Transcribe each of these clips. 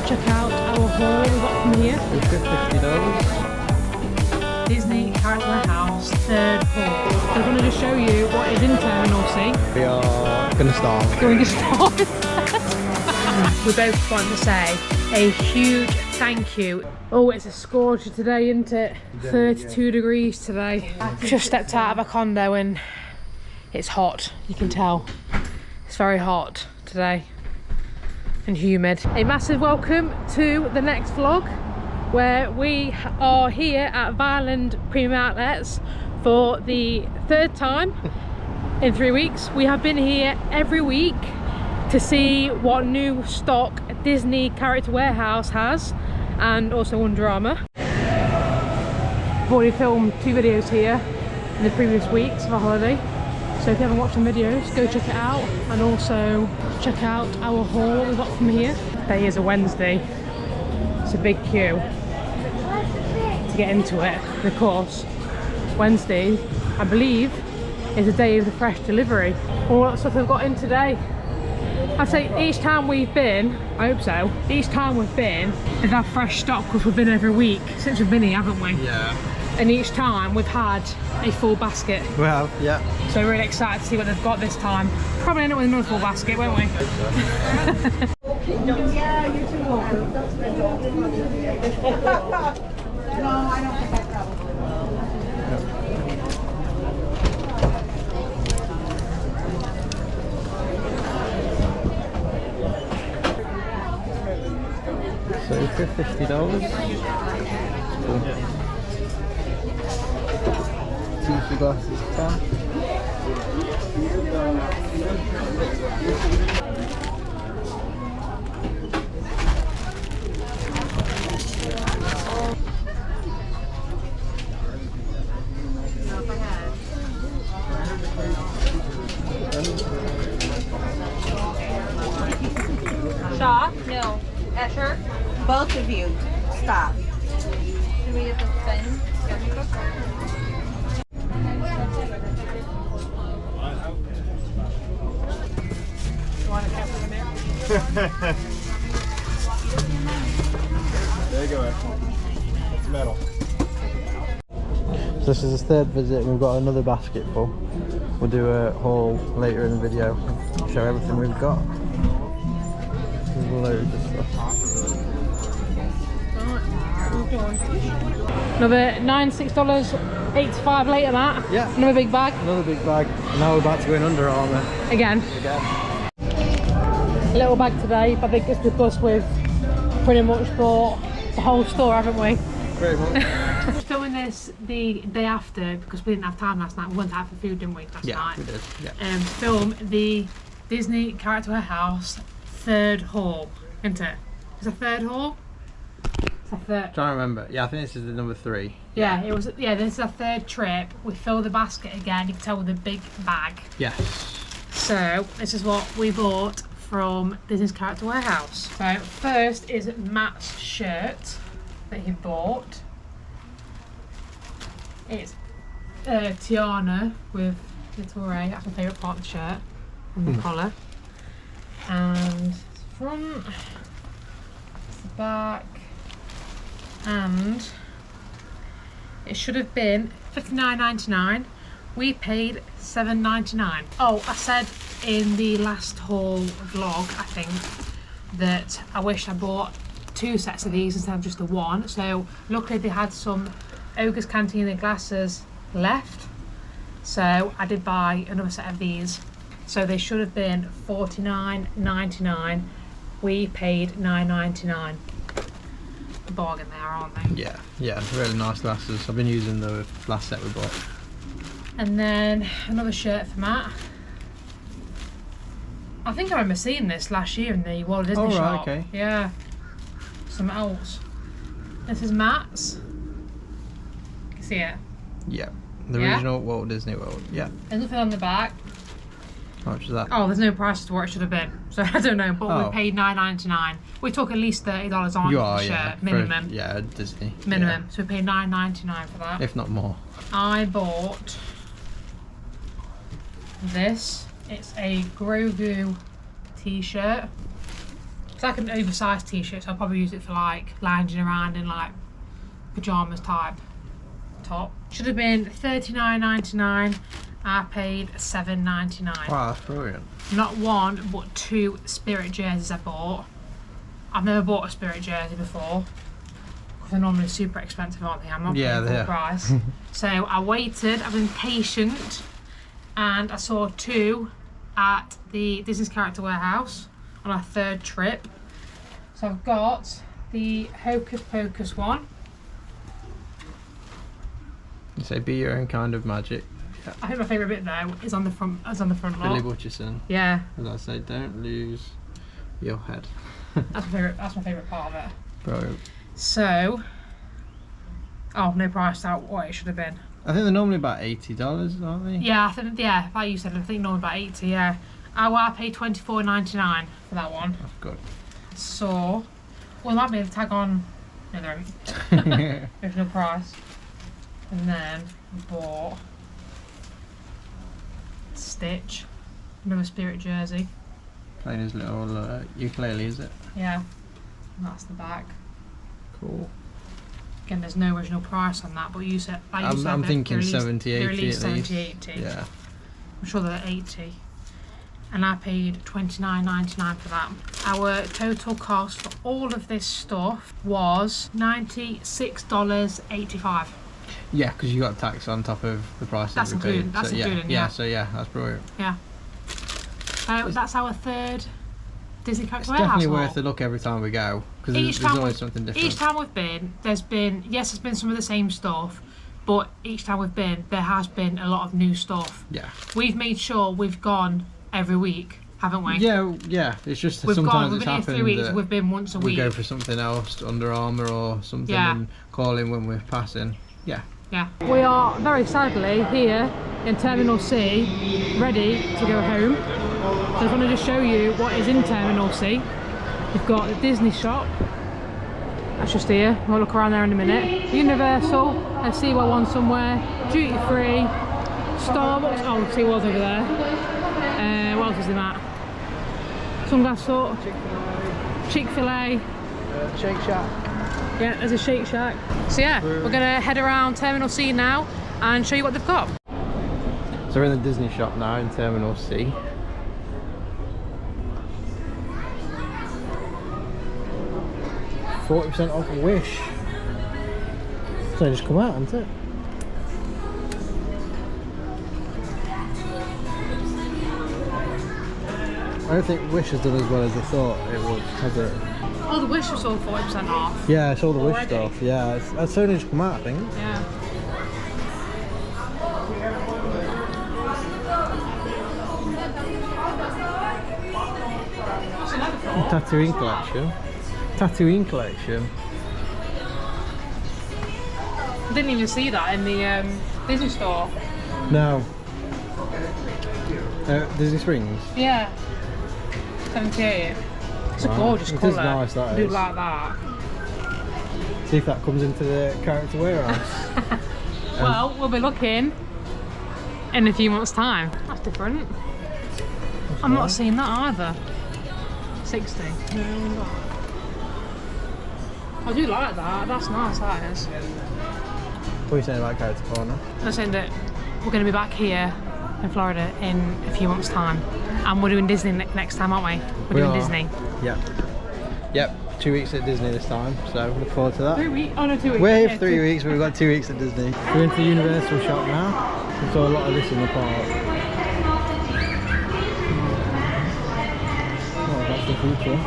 check out our haul we got from here. $50. Disney Character Warehouse, third haul. So I'm going to just show you what is in Terminal C. We are going to start. Going to start. We both want to say a huge thank you. Oh, it's a scorcher today, isn't it? 32 degrees today. Just stepped out of a condo and it's hot, you can tell. It's very hot today and humid. A massive welcome to the next vlog where we are here at Vineland Premium Outlets for the third time in 3 weeks. We have been here every week to see what new stock Disney Character Warehouse has, and also Under Armour. I've already filmed 2 videos here in the previous weeks of our holiday, so if you haven't watched the videos, go check it out, and also check out our haul we got from here. Today is a Wednesday. It's a big queue to get into it, and of course Wednesday, I believe, is the day of the fresh delivery. All that stuff we've got in today. I'd say each time we've been, I hope so, each time we've been, they've had fresh stock because we've been every week since we've been here, haven't we? Yeah. And each time we've had a full basket. We have, yeah. So we're really excited to see what they've got this time. Probably end up with another full basket, won't we? Yeah, you're too welcome. No, I don't think I probably. So for $50. Cool. Tissue glasses, 10. Shaw? No. Escher? Both of you, stop. Do we have the spin? You want to count for the minute? There you go. It's metal. So this is the third visit. We've got another basket full. We'll do a haul later in the video. Show everything we've got. There's loads of stuff. Another $96.85 later that. Yeah. Another big bag. Another big bag. Now we're about to go in Under Armour. Again. Little bag today, but I think it's because we've pretty much bought the whole store, haven't we? Very much. We're filming this the day after because we didn't have time last night. We went out for food, didn't we, last night? Yeah, we did. Yeah. To film the Disney Character Warehouse third haul, isn't it? It's a third haul? It's a third. Trying to remember. Yeah, I think this is the number 3. Yeah, it was. Yeah, this is our third trip. We fill the basket again. You can tell with a big bag. Yes. So this is what we bought from Disney's Character Warehouse. So first is Matt's shirt that he bought. It's Tiana with Little Ray. That's my favourite part of the shirt, and the collar. And it's front, it's the back, and it should have been $59.99. We paid $7.99. Oh, I said in the last haul vlog, I think, that I wish I bought 2 sets of these instead of just the one. So luckily they had some Ogre's Cantina glasses left, so I did buy another set of these. So they should have been $49.99. We paid $9.99. Bargain there, aren't they? Yeah, yeah, really nice glasses. I've been using the last set we bought. And then another shirt for Matt. I think I remember seeing this last year in the Walt Disney shop. Okay. Yeah. Something else. This is Matt's. You see it? Yeah, the Yeah? original Walt Disney World. Yeah. There's nothing on the back. How much is that? Oh, there's no price to what it should have been. So I don't know, but Oh. we paid $9.99. We took at least $30 on You the are, shirt, yeah. minimum. Yeah, Disney. Minimum. So we paid $9.99 for that. Yeah. If not more. I bought this. It's a Grogu t-shirt. It's like an oversized t-shirt, so I'll probably use it for like lounging around in like pyjamas type top. Should have been $39.99. I paid $7.99. Wow, that's brilliant. Not one, but 2 Spirit jerseys I bought. I've never bought a Spirit jersey before. Because they're normally super expensive, aren't they? I'm not paying full price. So I waited, I've been patient, and I saw 2 at the Disney's Character Warehouse on our 3rd trip. So I've got the Hocus Pocus one. You say be your own kind of magic. I think my favourite bit though is on the front. Billy lot. Butcherson. Yeah. As I say, don't lose your head. That's my favourite part of it. Brilliant. So, oh, no price out what it should have been. I think they're normally about $80, aren't they? Yeah, like you said, I think normally about 80. Yeah. I paid $24.99 for that one. That's good. So, well, that made the tag on. No, there isn't. There's no price. And then I bought Stitch, another Spirit jersey. Playing his little ukulele, is it? Yeah, and that's the back. Cool. Again, there's no original price on that, but you said I'm thinking 70, 80 at least. 70, 80. Yeah. I'm sure they're 80. And I paid $29.99 for that. Our total cost for all of this stuff was $96.85. Yeah, because you got tax on top of the price That's that we paid. included. That's so, included. Yeah, Yeah. so yeah, that's brilliant. Yeah. That's our 3rd Disney Character It's Warehouse definitely haul. worth a look every time we go because there's always something different. Each time we've been, there's been some of the same stuff, but each time we've been, there has been a lot of new stuff. Yeah. We've made sure we've gone every week, haven't we? Yeah. It's just that We've sometimes been it's here happened 3 weeks. that We've been once a we week. go for something else, Under Armour or something, Yeah. and call in when we're passing. Yeah. Yeah. We are very sadly here in Terminal C, ready to go home. So I just want to just show you what is in Terminal C. We've got the Disney shop. That's just here. We'll look around there in a minute. Universal, a SeaWorld one somewhere. Duty free. Starbucks. Oh, SeaWorld's over there. What else is in that? Sunglass Hut. Chick-fil-A. Shake Shack. Yeah, there's a Shake Shack. So yeah, we're gonna head around Terminal C now and show you what they've got. So we're in the Disney shop now in Terminal C. %40 off Wish. So they just come out, hasn't it? I don't think Wish has done as well as I thought it would, has it? Oh, the Wish was all 40% off. Yeah, it's all the Wish Already? stuff. Yeah, it's only just come out, I think. Yeah. Tatooine collection. Tatooine collection. I didn't even see that in the Disney store. No. Disney Springs. Yeah. 78. It's a Wow. gorgeous It is colour. nice, that I do is. like that. See if that comes into the character warehouse. Well, we'll be looking in a few months' time. That's different. I'm not seeing that either. 60. I do like that. That's nice, that is. What are you saying about Character Corner? I'm saying that we're going to be back here in Florida in a few months' time. And we're doing Disney next time, aren't we? We're doing Disney. Yep. Yep. 2 weeks at Disney this time, so look forward to that. 3 weeks? Oh no, 2 weeks. We're here Yeah, for 3 weeks, but we've got 2 weeks at Disney. We're into the Universal shop now. We saw a lot of this in the park. Oh, that's the future.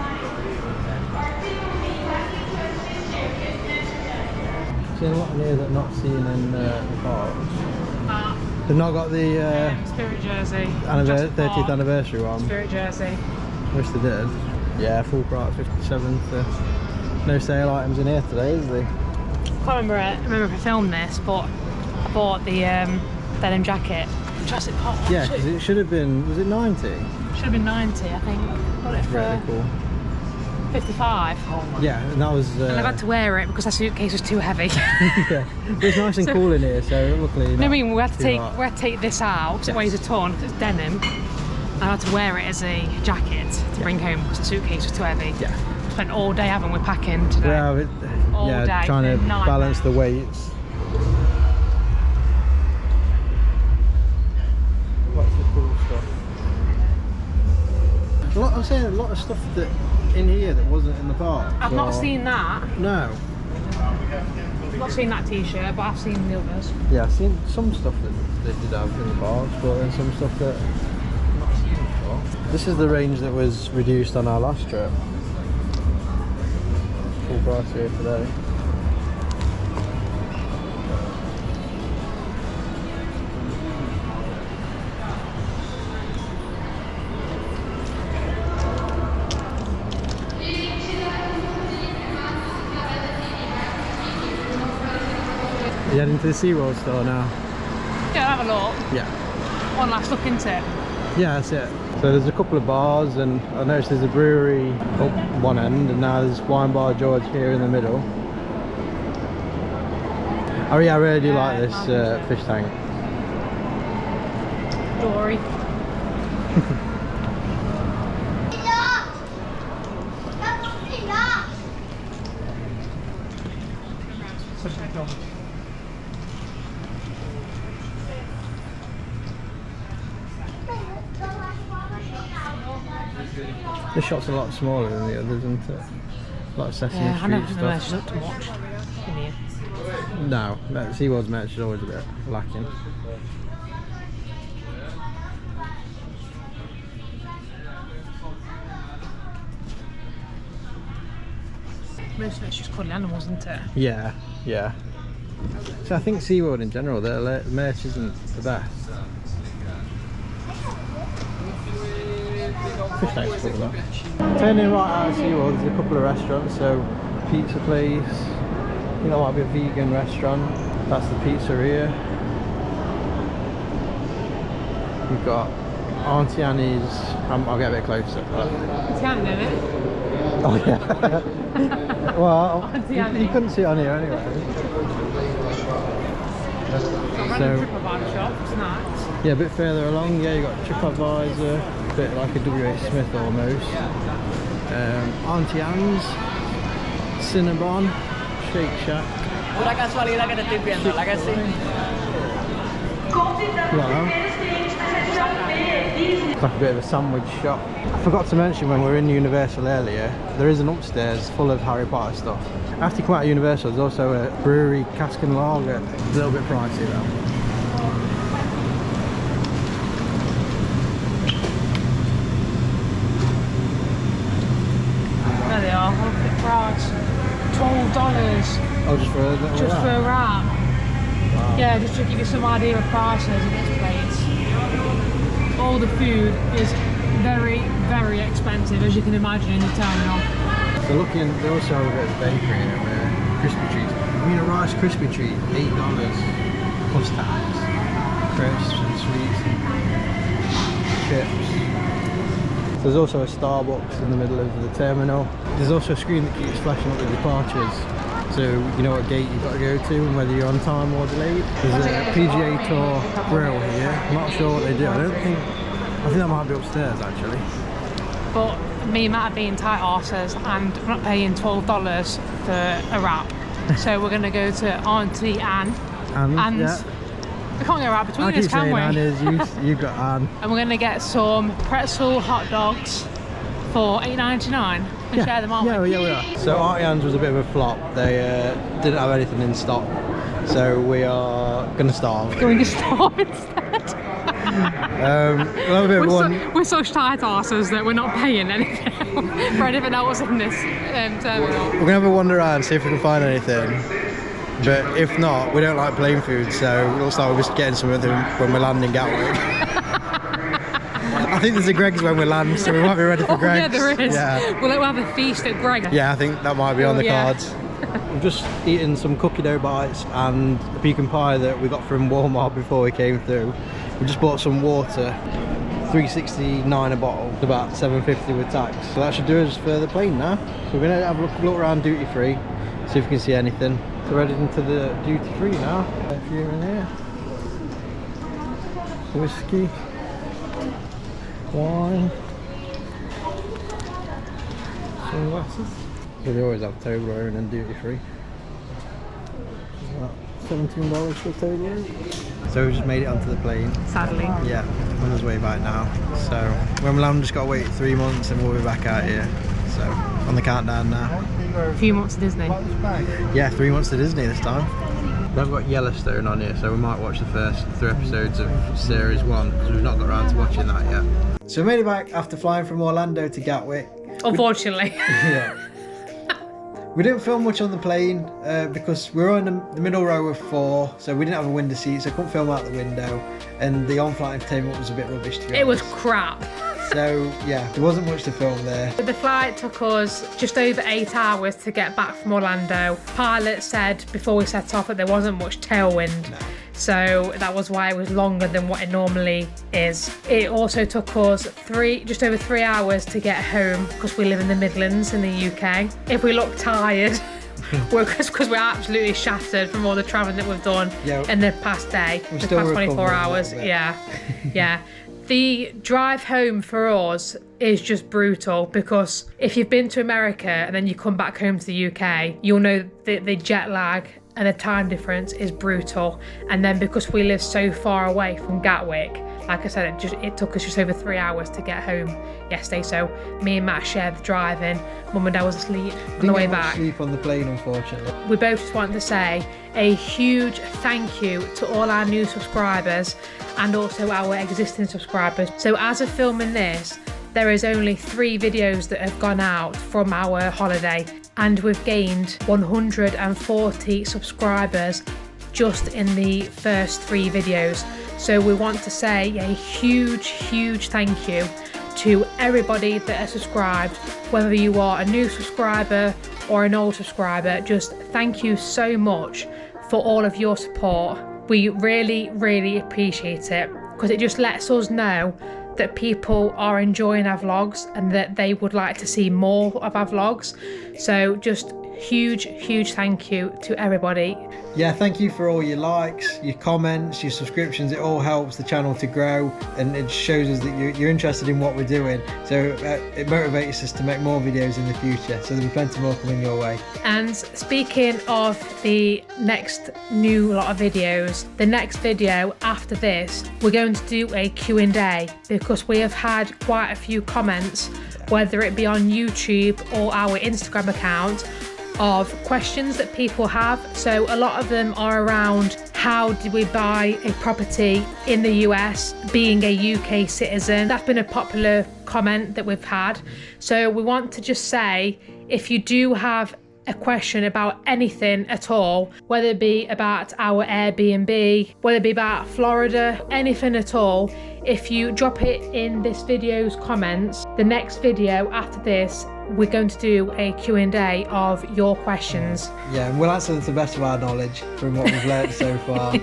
Seen a lot in here that not seen in the park. They've not got the Spirit jersey. 30th Jurassic Park. anniversary one. Spirit jersey. Wish they did. Yeah, full price, 57th. No sale items in here today, is there? I can't remember if I filmed this, but I bought the denim jacket. Jurassic Park. Yeah, because it should have been, was it 90? Should have been 90, I think. Got it for Really cool. 55. Yeah, and that was... And I've had to wear it because that suitcase was too heavy. yeah, but it's nice and cool in here, so luckily No, I not mean, we had to too take hot. this out because it weighs a ton. 'Cause it's denim. I had to wear it as a jacket to bring home because the suitcase was too heavy. Yeah. Spent all day haven't we packing today. All Yeah, day. trying to Nightmare. balance the weights. Lots of cool stuff. I'm saying a lot of stuff that in here that wasn't in the park. I've not seen that. No. I've not seen that t-shirt, but I've seen the others. Yeah, I've seen some stuff that they did have in the parks, but then some stuff that I've not seen before. This is the range that was reduced on our last trip. Full price here today. You heading to the SeaWorld store now? Yeah, have a look. Yeah. One last look into it. Yeah, that's it. So there's a couple of bars, and I noticed there's a brewery up one end, and now there's Wine Bar George here in the middle. Oh yeah, I really do like this fish tank. Dory. This shop's a lot smaller than the others, isn't it? A lot of Sesame Yeah, I never Street measured stuff. up to much in here. No, SeaWorld's merch is always a bit lacking. Most of it's just cuddly animals, isn't it? Yeah, yeah. So I think SeaWorld in general, their merch isn't the best. Fish tank's cool though. Turning right out of SeaWorld, there's a couple of restaurants. So, pizza place. I think that might be a vegan restaurant. That's the pizzeria. We've got Auntie Annie's. I'll get a bit closer. It's Annie, isn't it? Oh yeah. Well, Auntie you Annie. couldn't see it on here anyway. Random TripAdvisor shop, snacks. Yeah, a bit further along, yeah, you got TripAdvisor, a bit like a WH Smith almost. Auntie Anne's, Cinnabon, Shake Shack. Pura casualidad que te estoy viendo, ¿la que sí? It's like a bit of a sandwich shop. I forgot to mention when we were in Universal earlier, there is an upstairs full of Harry Potter stuff. After you come out of Universal, there's also a brewery cask and lager. It's a little bit pricey though. There they are, look at the price. $12 Oh, just for a little just wrap? for a wrap. Wow. Yeah, just to give you some idea of prices in this place. All the food is very, very expensive, as you can imagine in the terminal. So looking, they also have a bit of bakery in there, crispy treats. I mean, a Rice Krispie treat, $8 plus tax. Crisps and sweets and chips. There's also a Starbucks in the middle of the terminal. There's also a screen that keeps flashing up the departures, so you know what gate you've got to go to and whether you're on time or delayed. There's a PGA Tour grill here. I'm not sure what they do. I think that might be upstairs actually. But me and Matt are being tight arses and we're not paying $12 for a wrap. So we're going to go to Auntie Anne. And yeah. We can't go right between I us, keep can saying we? Anne is, you've got Anne. And we're going to get some pretzel hot dogs for $8.99 and share them, aren't Yeah, we? yeah, we are. So Auntie Anne's was a bit of a flop. They didn't have anything in stock, so we are going to starve. Going to starve instead. We'll have a bit of one. We're such tight arses that we're not paying anything for anything else in this terminal. We're going to have a wander around, see if we can find anything. But if not, we don't like plain food, so it looks like we're just getting some of them when we land in Gatwick. I think there's a Greggs when we land, so we might be ready for Greggs. Yeah, there is. Yeah. We'll have a feast at Greggs. Yeah, I think that might be on the Yeah. cards. We've just eaten some cookie dough bites and a pecan pie that we got from Walmart before we came through. We just bought some water, $3.69 a bottle, about $7.50 with tax. So that should do us for the plane now. So we're gonna have a look around duty free, see if we can see anything. So we're heading into the duty free now. A few in here. Whiskey. wine, sunglasses. So they always have Toblerone and duty free. $17 for Toblerone. So we just made it onto the plane. Sadly. Yeah, on his way back now. So when we land, just got to wait 3 months and we'll be back out here. So on the countdown now. A few months to Disney. Yeah, 3 months to Disney this time. We've got Yellowstone on here, so we might watch the first 3 episodes of series 1 because we've not got around to watching that yet. So we made it back after flying from Orlando to Gatwick. Unfortunately. Yeah. We didn't film much on the plane because we were in the middle row of 4, so we didn't have a window seat, so I couldn't film out the window, and the on-flight entertainment was a bit rubbish to be honest. It was crap. So yeah, there wasn't much to film there. The flight took us just over 8 hours to get back from Orlando. Pilot said before we set off that there wasn't much tailwind. No. So that was why it was longer than what it normally is. It also took us just over 3 hours to get home because we live in the Midlands in the UK. If we look tired, because we're absolutely shattered from all the travelling that we've done in the past day, the still past 24 recovering hours. a little bit. Yeah. The drive home for us is just brutal because if you've been to America and then you come back home to the UK, you'll know that the jet lag and the time difference is brutal. And then because we live so far away from Gatwick, like I said, it took us just over 3 hours to get home yesterday. So me and Matt shared the driving. Mum and Dad was asleep on the way back. Sleep on the plane, unfortunately. We both just wanted to say a huge thank you to all our new subscribers and also our existing subscribers. So as of filming this, there is only 3 videos that have gone out from our holiday, and we've gained 140 subscribers just in the first 3 videos. So we want to say a huge thank you to everybody that has subscribed, whether you are a new subscriber or an old subscriber. Just thank you so much for all of your support. We really appreciate it because it just lets us know that people are enjoying our vlogs and that they would like to see more of our vlogs. So just huge thank you to everybody. Yeah, thank you for all your likes, your comments, your subscriptions. It all helps the channel to grow, and it shows us that you're interested in what we're doing. So it motivates us to make more videos in the future. So there'll be plenty more coming your way. And speaking of the next new lot of videos, the next video after this, we're going to do a Q&A because we have had quite a few comments, whether it be on YouTube or our Instagram account, of questions that people have. So a lot of them are around how do we buy a property in the US being a UK citizen. That's been a popular comment that we've had. So we want to just say, if you do have a question about anything at all, whether it be about our Airbnb, whether it be about Florida, anything at all, if you drop it in this video's comments, the next video after this, we're going to do a Q&A of your questions. Yeah, and we'll answer them to the best of our knowledge from what we've learned so far.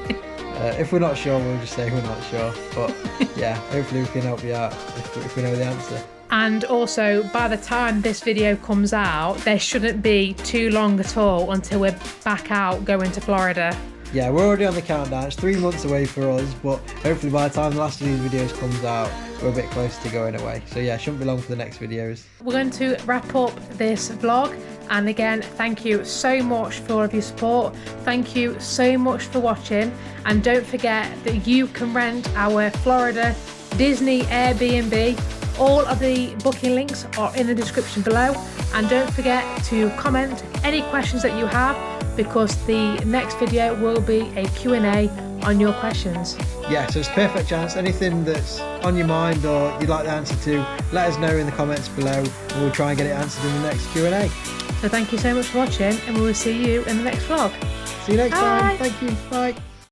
If we're not sure, we'll just say we're not sure. But yeah, hopefully we can help you out if we know the answer. And also, by the time this video comes out, there shouldn't be too long at all until we're back out going to Florida. Yeah, we're already on the countdown. It's 3 months away for us, but hopefully by the time the last of these videos comes out, we're a bit closer to going away. So yeah, shouldn't be long for the next videos. We're going to wrap up this vlog, and again, thank you so much for all of your support. Thank you so much for watching, and don't forget that you can rent our Florida Disney Airbnb. All of the booking links are in the description below, and don't forget to comment any questions that you have, because the next video will be a Q&A on your questions. Yeah, so it's a perfect chance. Anything that's on your mind or you'd like the answer to, let us know in the comments below, and we'll try and get it answered in the next Q&A. So thank you so much for watching, and we will see you in the next vlog. See you next Bye. time. Thank you. Bye.